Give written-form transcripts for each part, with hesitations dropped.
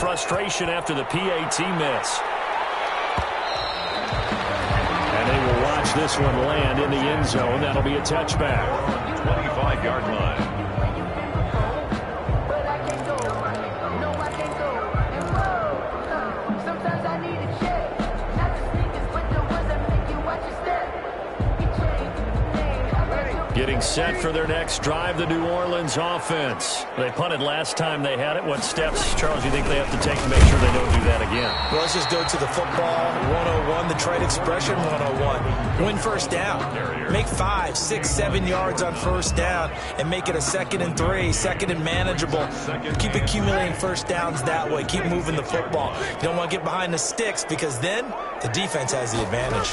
frustration after the PAT miss. And they will watch this one land in the end zone. That'll be a touchback. 25-yard line. Getting set for their next drive, the New Orleans offense. They punted last time they had it. What steps, Charles, do you think they have to take to make sure they don't do that again? Well, let's just go to the football 101, the trade expression 101. Win first down. Make 5, 6, 7 yards on first down and make it a 2nd and 3, 2nd and manageable. Keep accumulating first downs that way. Keep moving the football. You don't want to get behind the sticks because then the defense has the advantage.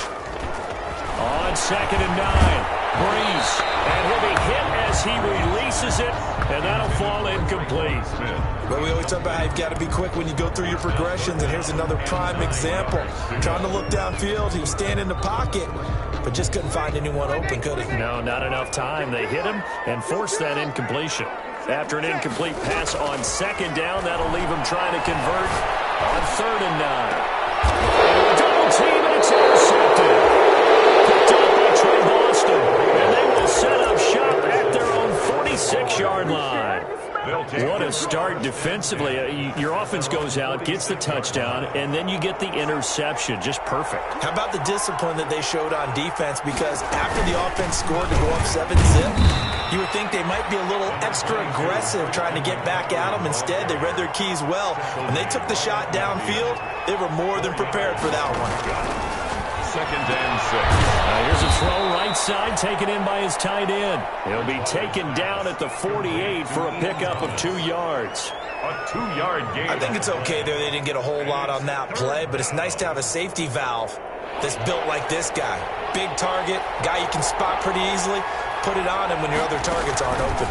On 2nd and 9. Breeze, and he'll be hit as he releases it, and that'll fall incomplete. But we always talk about how you've got to be quick when you go through your progressions, and here's another prime example. Trying to look downfield, he was standing in the pocket, but just couldn't find anyone open, could he? No, not enough time. They hit him and forced that incompletion. After an incomplete pass on 2nd down, that'll leave him trying to convert on 3rd and 9. Double team, and it's intercepted. Boston, and they will set up shop at their own 46-yard line. What a start defensively. Your offense goes out, gets the touchdown, and then you get the interception. Just perfect. How about the discipline that they showed on defense? Because after the offense scored to go up 7-zip, you would think they might be a little extra aggressive trying to get back at them. Instead, they read their keys well. When they took the shot downfield, they were more than prepared for that one. 2nd and 6. Here's a throw right side, taken in by his tight end. He'll be taken down at the 48 for a pickup of 2 yards. A 2-yard gain. I think it's okay there. They didn't get a whole lot on that play, but it's nice to have a safety valve that's built like this guy. Big target, guy you can spot pretty easily. Put it on him when your other targets aren't open.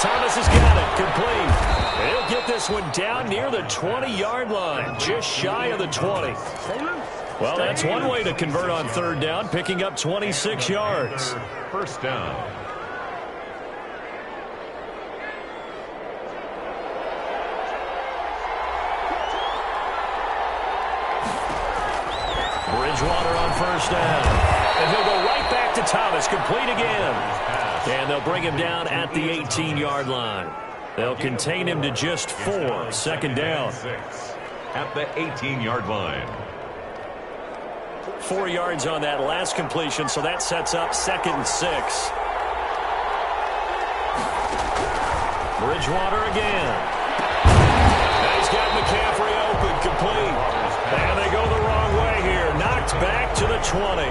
Thomas has got it, complete. He'll get this one down near the 20-yard line, just shy of the 20. Well, that's one way to convert on 3rd down, picking up 26 yards. First down. Bridgewater on 1st down. And he'll go right back to Thomas, complete again. And they'll bring him down at the 18-yard line. They'll contain him to just 4. 2nd down. At the 18-yard line. 4 yards on that last completion, so that sets up 2nd and 6. Bridgewater again. Now he's got McCaffrey open, complete. And they go the wrong way here. Knocked back to the 20.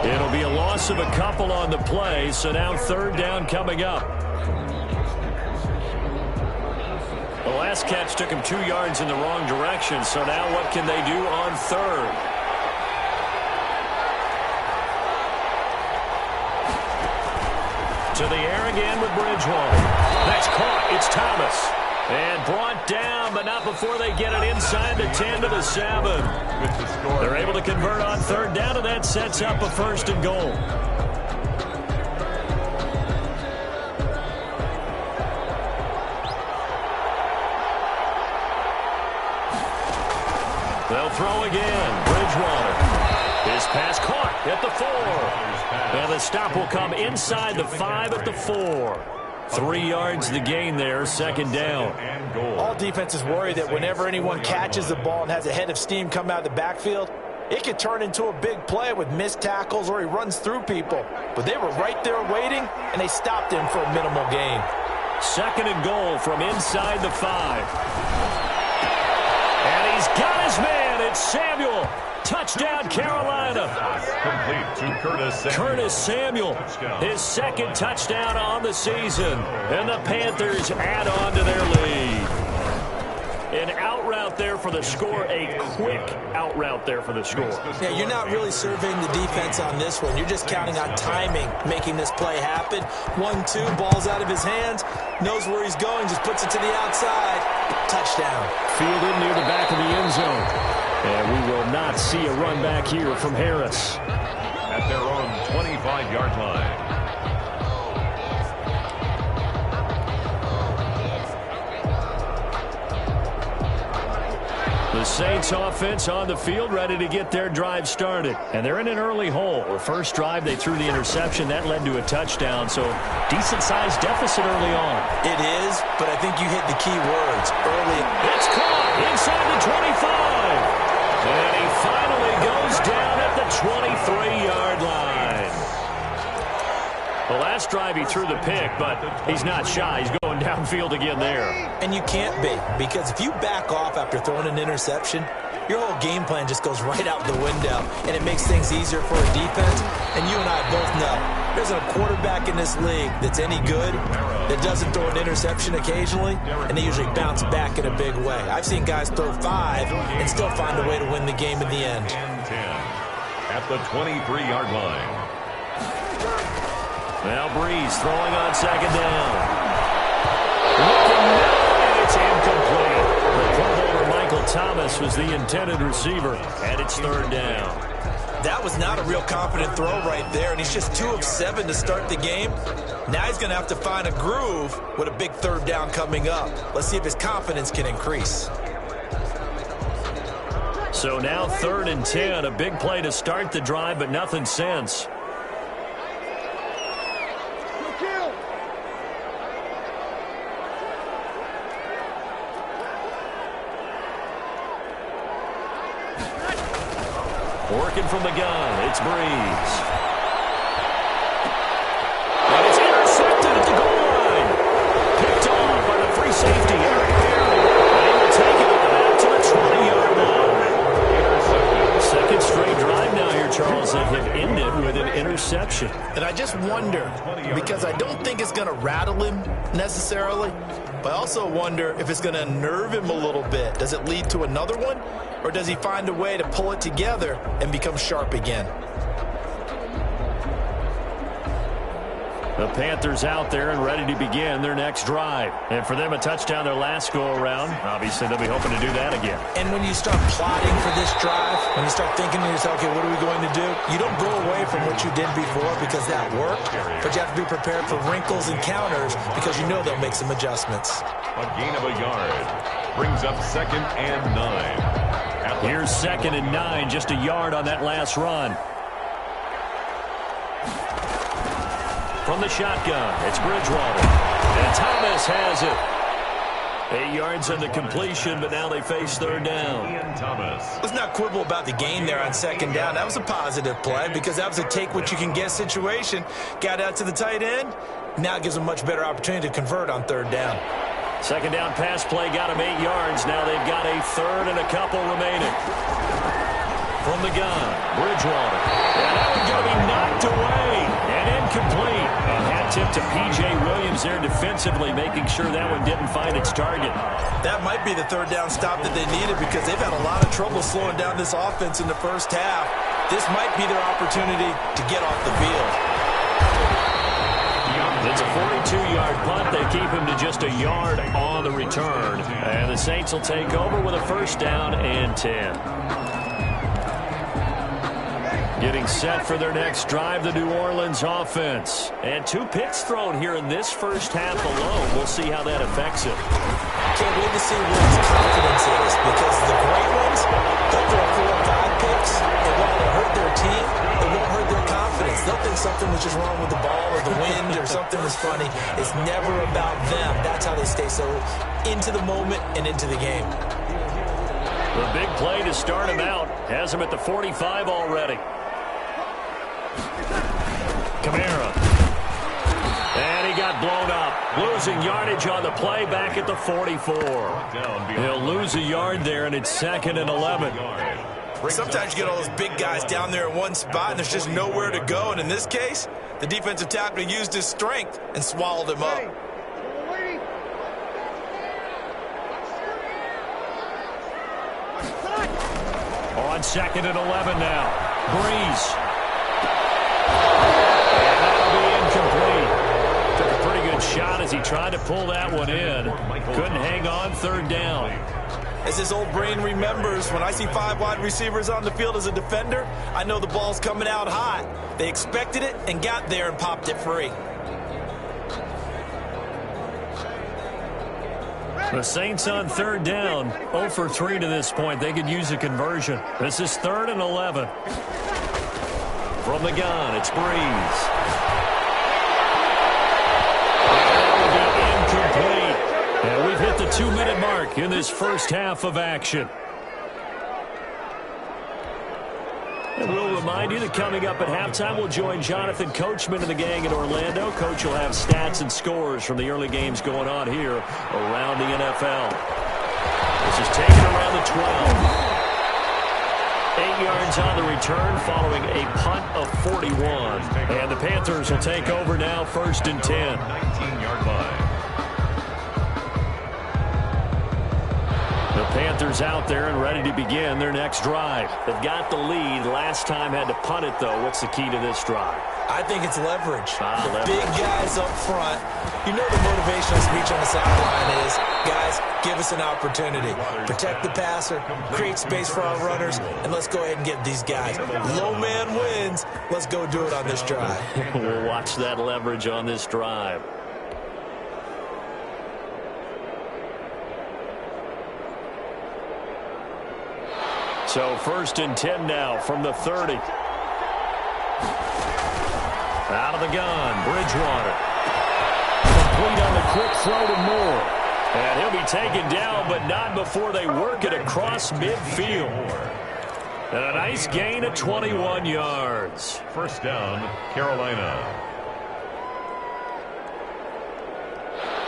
It'll be a loss of a couple on the play, so now 3rd down coming up. The last catch took him 2 yards in the wrong direction, so now what can they do on 3rd? To the air again with Bridgewater. That's caught. It's Thomas. And brought down, but not before they get it inside the 10 to the 7. They're able to convert on 3rd down, and that sets up a 1st and goal. They'll throw again. Bridgewater. His pass caught at the 4. And the stop will come inside the 5 at the 4. 3 yards the gain there, 2nd down. All defenses worry that whenever anyone catches the ball and has a head of steam come out of the backfield, it could turn into a big play with missed tackles or he runs through people. But they were right there waiting, and they stopped him for a minimal gain. 2nd and goal from inside the 5. And he's got his man. It's Samuel. Touchdown, Carolina. Complete to Curtis Samuel. Curtis Samuel, his 2nd touchdown on the season. And the Panthers add on to their lead. An out route there for the score, a quick out route there for the score. Yeah, you're not really surveying the defense on this one. You're just counting on timing, making this play happen. 1-2, ball's out of his hands, knows where he's going, just puts it to the outside. Touchdown. Fielded near the back of the end zone. And we will not see a run back here from Harris. At their own 25-yard line. The Saints offense on the field, ready to get their drive started. And they're in an early hole. The first drive, they threw the interception. That led to a touchdown, so decent-sized deficit early on. It is, but I think you hit the key words early. It's caught inside the 25. And he finally goes down at the 23-yard line. The last drive he threw the pick, but he's not shy. He's going downfield again there. And you can't be, because if you back off after throwing an interception, your whole game plan just goes right out the window, and it makes things easier for a defense. And you and I both know there's a quarterback in this league that's any good that doesn't throw an interception occasionally, and they usually bounce back in a big way. I've seen guys throw 5 and still find a way to win the game in the end. 10 at the 23-yard line. Now Breeze throwing on second down. Looking down, and it's incomplete. The Pro Bowler Michael Thomas was the intended receiver, and it's third down. That was not a real confident throw right there, and he's just 2 of 7 to start the game. Now he's going to have to find a groove with a big third down coming up. Let's see if his confidence can increase. So now 3rd and 10, a big play to start the drive, but nothing since. Working from the gun, it's Breeze. And it's intercepted at the goal line. Picked off by the free safety, Eric Berry. And he will take it back to the 20-yard line. Second straight drive now here, Charles, that have ended with an interception. And I just wonder, because I don't think it's going to rattle him necessarily, but I also wonder if it's going to unnerve him a little bit. Does it lead to another one? Or does he find a way to pull it together and become sharp again? The Panthers out there and ready to begin their next drive. And for them, a touchdown their last go-around. Obviously, they'll be hoping to do that again. And when you start plotting for this drive, when you start thinking to yourself, okay, what are we going to do? You don't go away from what you did before because that worked, but you have to be prepared for wrinkles and counters because you know they'll make some adjustments. A gain of a yard brings up 2nd and 9. Here's 2nd and 9, just a yard on that last run. From the shotgun, it's Bridgewater. And Thomas has it. 8 yards on the completion, but now they face third down. Let's not quibble about the gain there on second down. That was a positive play because that was a take-what-you-can-get situation. Got out to the tight end. Now it gives them a much better opportunity to convert on third down. Second down pass play got him 8 yards. Now they've got a third and a couple remaining. From the gun, Bridgewater. And that one's going to be knocked away and incomplete. A hat tip to P.J. Williams there defensively, making sure that one didn't find its target. That might be the third down stop that they needed because they've had a lot of trouble slowing down this offense in the first half. This might be their opportunity to get off the field. It's a 42-yard punt. They keep him to just a yard on the return. And the Saints will take over with a first down and 10. Getting set for their next drive, the New Orleans offense. And 2 picks thrown here in this first half alone. We'll see how that affects it. Can't wait to see what his confidence is because the great ones, they'll throw 4 or 5 picks, and while it'll hurt their team, it won't hurt their confidence. They'll think something was just wrong with the ball or the wind or something was funny. It's never about them. That's how they stay so into the moment and into the game. The big play to start him out has him at the 45 already. Kamara. And he got blown up. Losing yardage on the play back at the 44. He'll lose a yard there, and it's 2nd and 11. Sometimes you get all those big guys down there in one spot, and there's just nowhere to go. And in this case, the defensive tackle used his strength and swallowed him up. On 2nd and 11 now. Breeze. Took a pretty good shot as he tried to pull that one in. Couldn't hang on third down. As his old brain remembers, when I see 5 wide receivers on the field as a defender, I know the ball's coming out hot. They expected it and got there and popped it free. The Saints on third down, 0 for 3 to this point. They could use a conversion. This is 3rd and 11. From the gun, it's Breeze. Incomplete. And we've hit the 2-minute mark in this first half of action. And we'll remind you that coming up at halftime, we'll join Jonathan Coachman and the gang in Orlando. Coach will have stats and scores from the early games going on here around the NFL. This is taken around the 12. 8 yards on the return following a punt of 41. And the Panthers will take over now, 1st and 10. 19-yard line. The Panthers out there and ready to begin their next drive. They've got the lead. Last time had to punt it, though. What's the key to this drive? I think it's leverage. Leverage. Big guys up front. You know the motivational speech on the sideline is, guys, give us an opportunity. Protect the passer, create space for our runners, and let's go ahead and get these guys. Low man wins. Let's go do it on this drive. We'll watch that leverage on this drive. So 1st and 10 now from the 30. Out of the gun, Bridgewater. Complete on the quick throw to Moore. And he'll be taken down, but not before they work it across midfield. And a nice gain of 21 yards. 1st down, Carolina.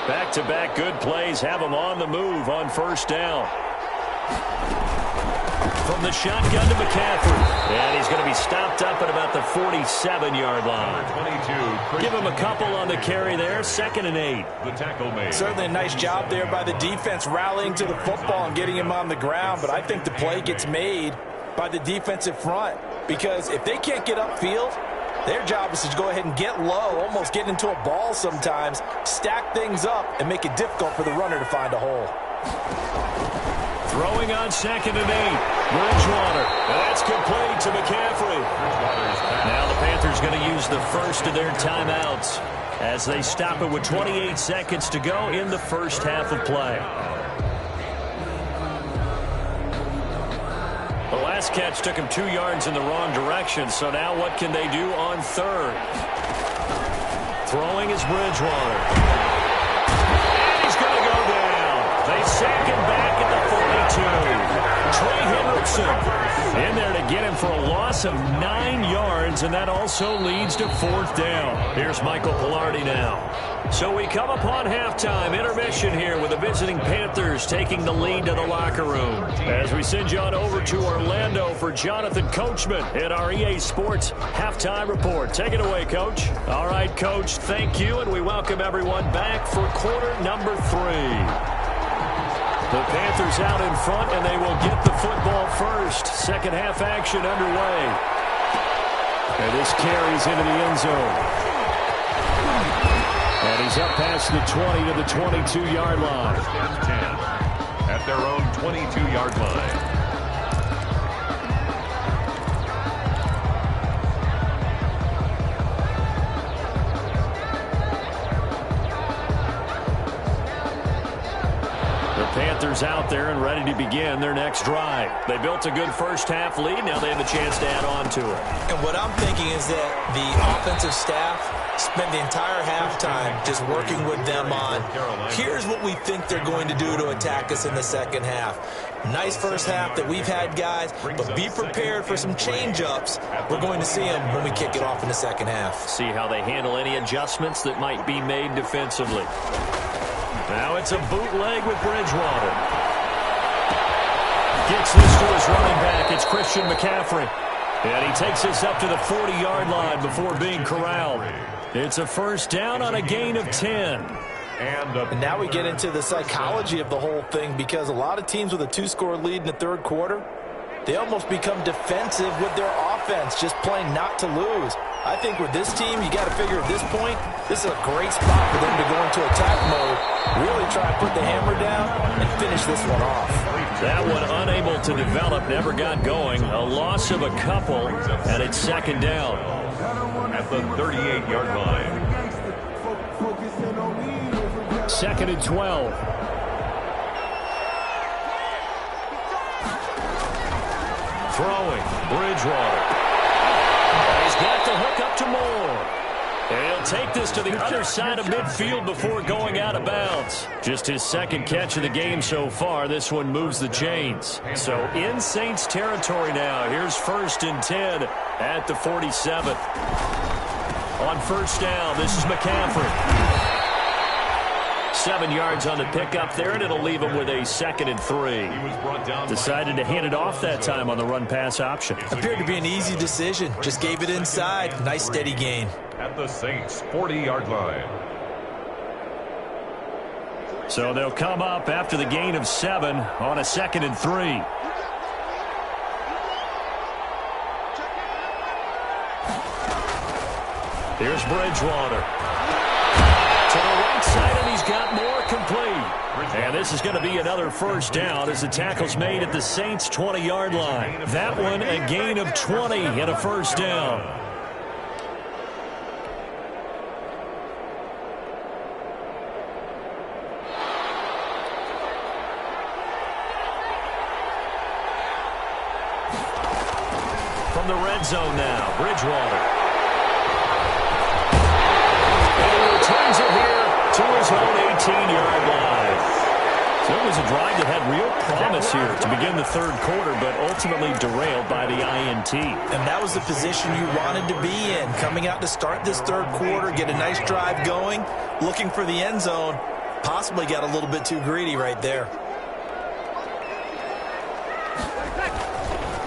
Back-to-back good plays have them on the move on 1st down. From the shotgun to McCaffrey. And he's going to be stopped up at about the 47-yard line. 22. Give him a couple on the carry there. 2nd and 8. The tackle made. Certainly a nice job there by the defense rallying to the football and getting him on the ground. But I think the play gets made by the defensive front. Because if they can't get upfield, their job is to go ahead and get low, almost get into a ball sometimes, stack things up, and make it difficult for the runner to find a hole. Throwing on 2nd and 8. Bridgewater. And that's complete to McCaffrey. Now the Panthers going to use the first of their timeouts as they stop it with 28 seconds to go in the first half of play. The last catch took him 2 yards in the wrong direction, so now what can they do on 3rd? Throwing is Bridgewater. And he's going to go down. They sack him back at the 42. Trey Hendrickson in there to get him for a loss of 9 yards, and that also leads to 4th down. Here's Michael Pilardi now. So we come upon halftime, intermission here with the visiting Panthers taking the lead to the locker room. As we send you on over to Orlando for Jonathan Coachman in our EA Sports halftime report. Take it away, Coach. All right, Coach, thank you, and we welcome everyone back for quarter number 3. The Panthers out in front, and they will get the football first. Second half action underway. And this carries into the end zone. And he's up past the 20 to the 22-yard line. 10 at their own 22-yard line. Panthers out there and ready to begin their next drive. They built a good first half lead. Now they have a chance to add on to it. And what I'm thinking is that the offensive staff spent the entire halftime just working with them on, here's what we think they're going to do to attack us in the second half. Nice first half that we've had, guys, but be prepared for some change-ups. We're going to see them when we kick it off in the second half. See how they handle any adjustments that might be made defensively. Now it's a bootleg with Bridgewater. Gets this to his running back. It's Christian McCaffrey. And he takes this up to the 40-yard line before being corralled. It's a 1st down on a gain of 10. And now we get into the psychology of the whole thing, because a lot of teams with a 2-score lead in the 3rd quarter, they almost become defensive with their offense, just playing not to lose. I think with this team, you got to figure at this point, this is a great spot for them to go into attack mode, really try and put the hammer down and finish this one off. That one unable to develop, never got going. A loss of a couple, and it's 2nd down. At the 38-yard line. 2nd and 12. throwing. Bridgewater. He's got the hook up to Moore. And he'll take this to the other side of midfield before going out of bounds. Just his second catch of the game so far. This one moves the chains. So in Saints territory now. Here's 1st and 10 at the 47. On first down, this is McCaffrey. 7 yards on the pickup there, and it'll leave him with a 2nd and 3. Decided to hand it off that time on the run-pass option. Appeared to be an easy decision. Just gave it inside. Nice steady gain. At the Saints' 40-yard line. So they'll come up after the gain of 7 on a 2nd and 3. Here's Bridgewater. To the right side, and he's got more complete. And this is going to be another first down as the tackle's made at the Saints' 20-yard line. That one a gain of 20 and a first down. From the red zone now, Bridgewater. Turns it here to his own 18-yard line. So it was a drive that had real promise here to begin the third quarter, but ultimately derailed by the INT. And that was the position you wanted to be in. Coming out to start this third quarter, get a nice drive going, looking for the end zone. Possibly got a little bit too greedy right there.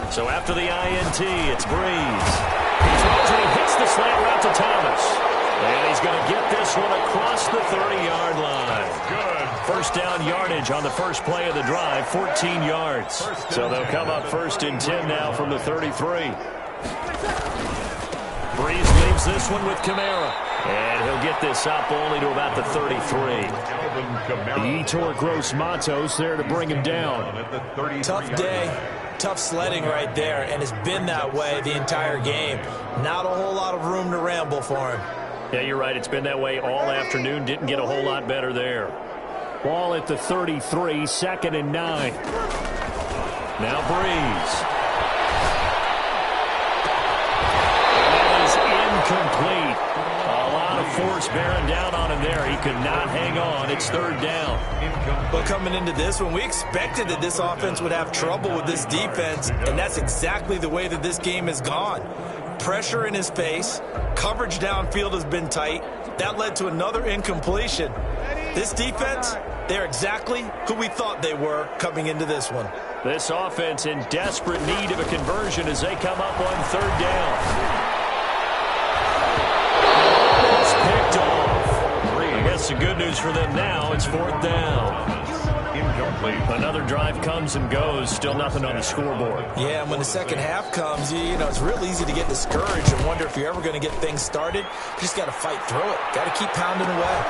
So after the INT, it's Breeze. He throws and he hits the slant route to Thomas. And he's going to get this one across the 30-yard line. Good. First down yardage on the first play of the drive, 14 yards. So they'll come up 1st and 10 now from the 33. Breeze leaves this one with Kamara. And he'll get this up only to about the 33. Yetur Gross-Matos there to bring him down. Tough day. Tough sledding right there, and it's been that way the entire game. Not a whole lot of room to ramble for him. Yeah, you're right. It's been that way all afternoon. Didn't get a whole lot better there. Ball at the 33, 2nd and 9. Now Breeze. That is incomplete. A lot of force bearing down on him there. He could not hang on. It's 3rd down. But coming into this one, we expected that this offense would have trouble with this defense, and that's exactly the way that this game has gone. Pressure in his face. Coverage downfield has been tight. That led to another incompletion. This defense, they're exactly who we thought they were coming into this one. This offense in desperate need of a conversion as they come up on 3rd down. Almost picked off. I guess the good news for them now, it's 4th down. Incomplete. Another drive comes and goes. Still nothing on the scoreboard. Yeah, and when the second half comes, you know, it's real easy to get discouraged and wonder if you're ever going to get things started. You just got to fight through it. Got to keep pounding away.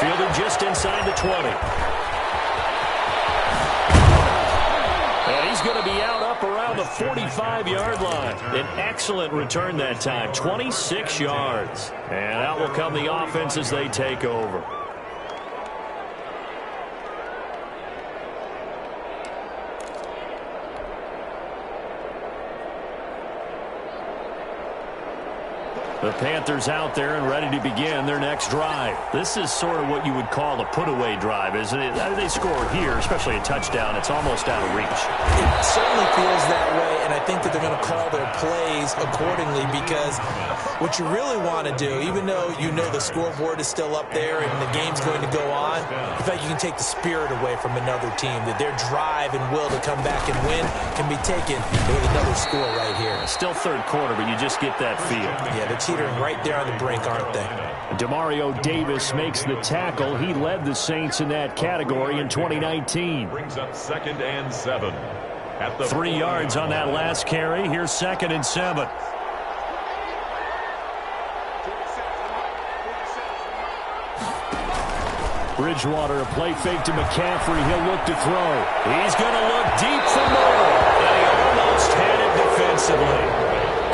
Fielded just inside the 20. And he's going to be out up around the 45-yard line. An excellent return that time, 26 yards. And out will come the offense as they take over. The Panthers out there and ready to begin their next drive. This is sort of what you would call a put-away drive, isn't it? They score here, especially a touchdown. It's almost out of reach. It certainly feels that way, and I think that they're going to call their plays accordingly because what you really want to do, even though you know the scoreboard is still up there and the game's going to go on, in fact, you can take the spirit away from another team, that their drive and will to come back and win can be taken with another score right here. Still third quarter, but you just get that feel. Yeah, they're teetering right there on the brink, aren't they? Demario Davis makes the tackle. He led the Saints in that category in 2019. Brings up 2nd and 7. At the 3 yards on that last carry. Here's 2nd and 7. Bridgewater, a play fake to McCaffrey. He'll look to throw. He's going to look deep for more. And he almost had it defensively.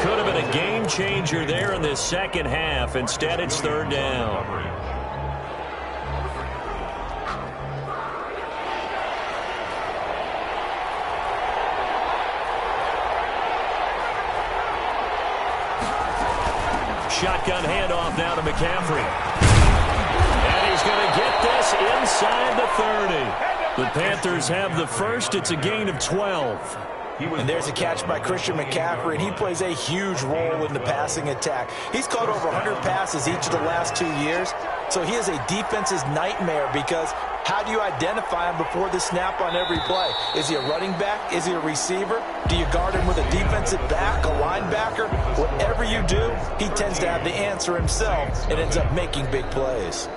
Could have been a game changer there in this second half. Instead, it's 3rd down. shotgun handoff now to McCaffrey. And he's going to get this inside the 30. The Panthers have the first. It's a gain of 12. And there's a catch by Christian McCaffrey, and he plays a huge role in the passing attack. He's caught over 100 passes each of the last 2 years, so he is a defense's nightmare because how do you identify him before the snap on every play? Is he a running back? Is he a receiver? Do you guard him with a defensive back, a linebacker? Whatever you do, he tends to have the answer himself and ends up making big plays.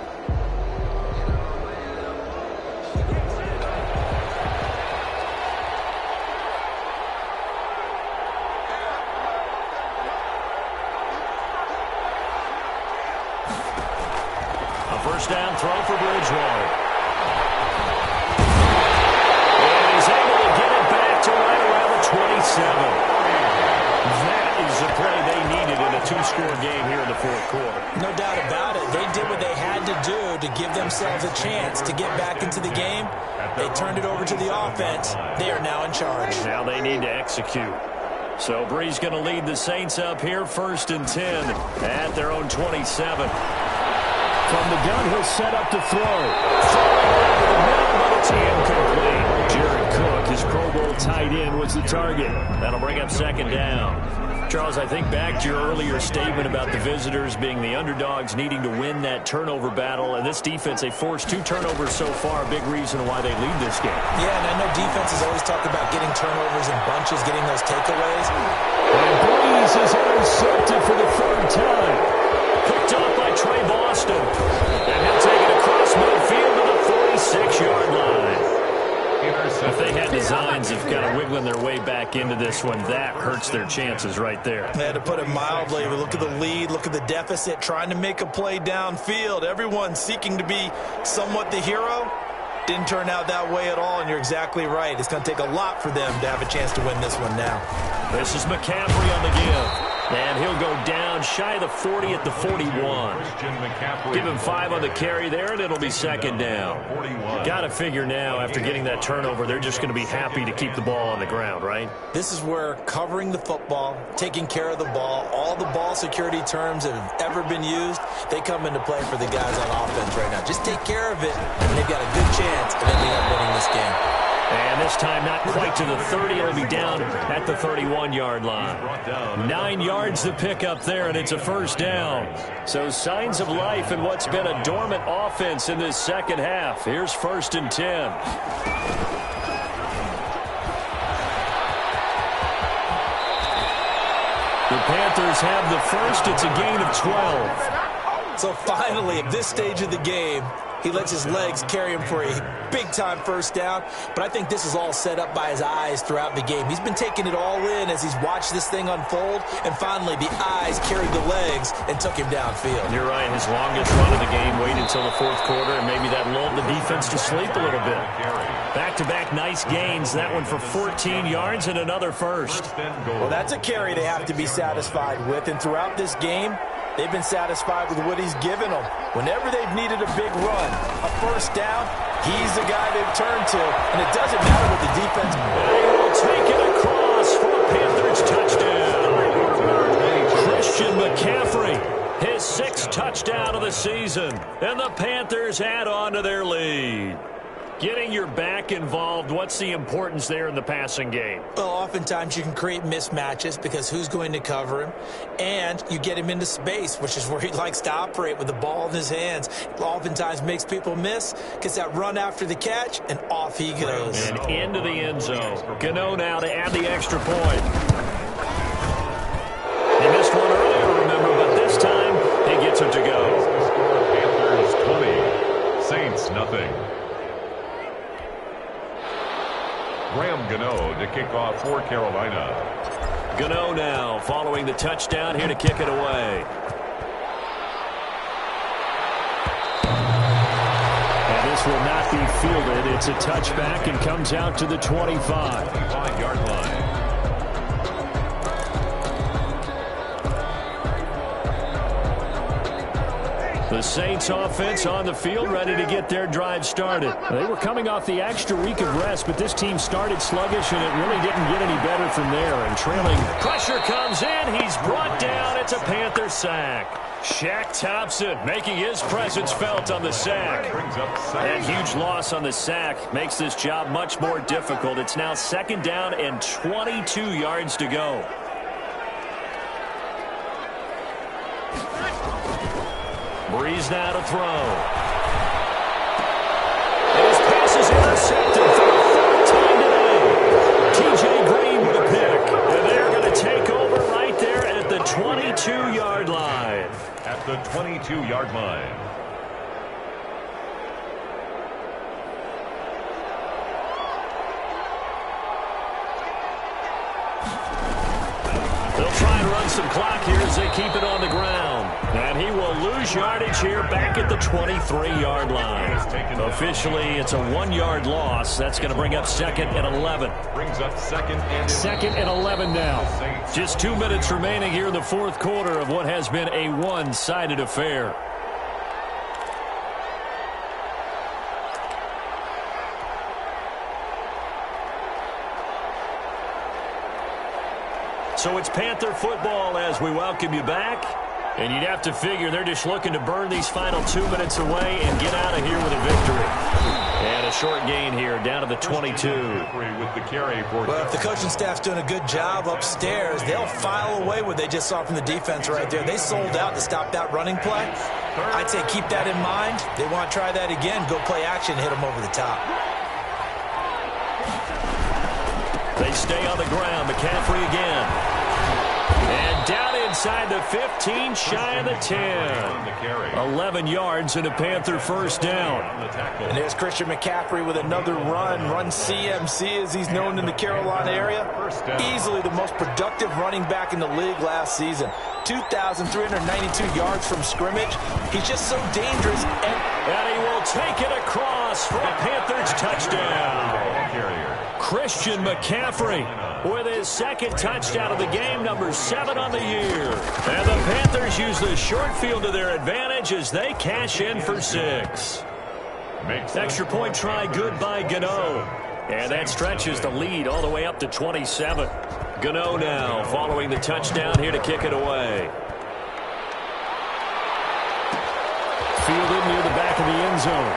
First down throw for Bridgewater. And he's able to get it back to right around the 27. That is the play they needed in a two-score game here in the fourth quarter. No doubt about it. They did what they had to do to give themselves a chance to get back into the game. They turned it over to the offense. They are now in charge. Now they need to execute. So Bree's going to lead the Saints up here, 1st and 10 at their own 27. From the gun, he'll set up to throw. But it's incomplete. Jared Cook, his Pro Bowl tight end, was the target. That'll bring up 2nd down. Charles, I think back to your earlier statement about the visitors being the underdogs needing to win that turnover battle. And this defense, they forced 2 turnovers so far, a big reason why they lead this game. Yeah, and I know defenses always talk about getting turnovers in bunches, getting those takeaways. And Breeze is intercepted for the 3rd time. Picked off by Trey Boston. And he'll take it across midfield to the 46-yard line. If they had designs of kind of wiggling their way back into this one, that hurts their chances right there. They had to put it mildly. Look at the lead. Look at the deficit. Trying to make a play downfield. Everyone seeking to be somewhat the hero. Didn't turn out that way at all, and you're exactly right. It's going to take a lot for them to have a chance to win this one now. This is McCaffrey on the give. And he'll go down shy of the 40 at the 41. Give him 5 on the carry there, and it'll be 2nd down. Got to figure now, after getting that turnover, they're just going to be happy to keep the ball on the ground, right? This is where covering the football, taking care of the ball, all the ball security terms that have ever been used, they come into play for the guys on offense right now. Just take care of it, and they've got a good chance of ending up winning this game. And this time not quite to the 30. It'll be down at the 31-yard line. 9 yards to pick up there, and it's a 1st down. So signs of life in what's been a dormant offense in this second half. Here's 1st and 10. The Panthers have the first. It's a gain of 12. So finally, at this stage of the game, he lets his legs carry him for a big-time 1st down. But I think this is all set up by his eyes throughout the game. He's been taking it all in as he's watched this thing unfold. And finally, the eyes carried the legs and took him downfield. You're right. His longest run of the game waited until the 4th quarter, and maybe that lulled the defense to sleep a little bit. Back-to-back nice gains. That one for 14 yards and another 1st. Well, that's a carry they have to be satisfied with. And throughout this game, they've been satisfied with what he's given them. Whenever they've needed a big run, a 1st down, he's the guy they've turned to. And it doesn't matter what the defense... They will take it across for a Panthers touchdown. Christian McCaffrey, his 6th touchdown of the season. And the Panthers add on to their lead. Getting your back involved, what's the importance there in the passing game? Well, oftentimes you can create mismatches because who's going to cover him? And you get him into space, which is where he likes to operate with the ball in his hands. Oftentimes makes people miss, gets that run after the catch, and off he goes. And into the end zone. Gano now to add the extra point. He missed one earlier, remember, but this time he gets it to go. Panthers 20, Saints nothing. Graham Gano to kick off for Carolina. Gano now following the touchdown here to kick it away. And this will not be fielded. It's a touchback and comes out to the 25-yard line. The The Saints offense on the field, ready to get their drive started. They were coming off the extra week of rest, but this team started sluggish, and it really didn't get any better from there. And trailing. Pressure comes in. He's brought down. It's a Panther sack. Shaq Thompson making his presence felt on the sack. That huge loss on the sack makes this job much more difficult. It's now 2nd down and 22 yards to go. Breeze now to throw. His pass is intercepted for the 3rd time today. T.J. Green with a pick. And they're going to take over right there at the 22-yard line. At the 22-yard line. They'll try and run some clock here as they keep it on the ground. And he will lose yardage here back at the 23-yard line. Officially, it's a 1-yard loss. That's going to bring up 2nd and 11. Brings up 2nd and 2nd and 11 now. Just 2 minutes remaining here in the 4th quarter of what has been a one-sided affair. So it's Panther football as we welcome you back. And you'd have to figure they're just looking to burn these final 2 minutes away and get out of here with a victory. And a short gain here down to the 22. With the carry for well, if the coaching staff's doing a good job upstairs, they'll file away what they just saw from the defense right there. They sold out to stop that running play. I'd say keep that in mind. They want to try that again. Go play action, hit them over the top. They stay on the ground. McCaffrey again. And down inside the 15, shy of the 10. 11 yards and a Panther 1st down. And there's Christian McCaffrey with another run CMC as he's known in the Carolina area. Easily the most productive running back in the league last season. 2,392 yards from scrimmage. He's just so dangerous. And he will take it across for a Panthers touchdown. Christian McCaffrey with his 2nd touchdown of the game, number 7 on the year. And the Panthers use the short field to their advantage as they cash in for 6. Extra point try good by Gano. And that stretches the lead all the way up to 27. Gano now following the touchdown here to kick it away. Fielded near the back of the end zone.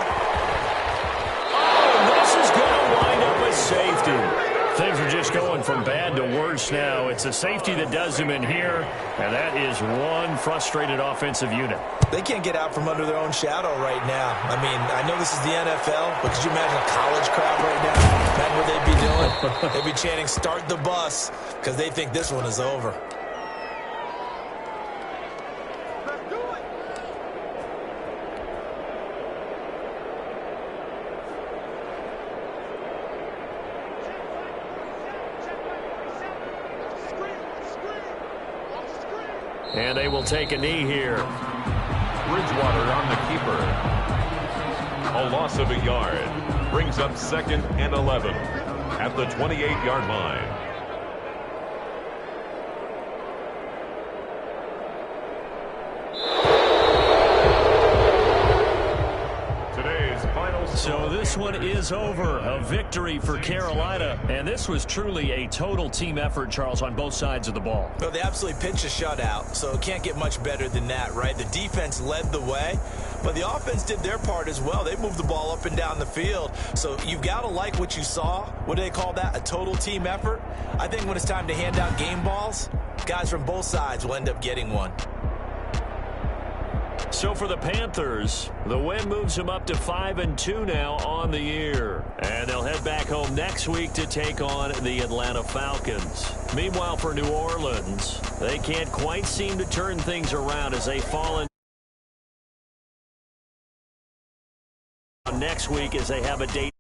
Oh, this is going to wind up with safety. Things are just going from bad to worse now. It's a safety that does them in here, and that is one frustrated offensive unit. They can't get out from under their own shadow right now. I mean, I know this is the NFL, but could you imagine a college crowd right now? Imagine what they'd be doing. They'd be chanting, "Start the bus," because they think this one is over. And they will take a knee here. Bridgewater on the keeper. A loss of a yard. Brings up 2nd and 11 at the 28-yard line. So this one is over. A victory for Carolina. And this was truly a total team effort, Charles, on both sides of the ball. Well, they absolutely pitched a shutout, so it can't get much better than that, right? The defense led the way, but the offense did their part as well. They moved the ball up and down the field. So you've got to like what you saw. What do they call that? A total team effort? I think when it's time to hand out game balls, guys from both sides will end up getting one. So for the Panthers, the win moves them up to 5-2 now on the year. And they'll head back home next week to take on the Atlanta Falcons. Meanwhile, for New Orleans, they can't quite seem to turn things around as they fall in next week as they have a date.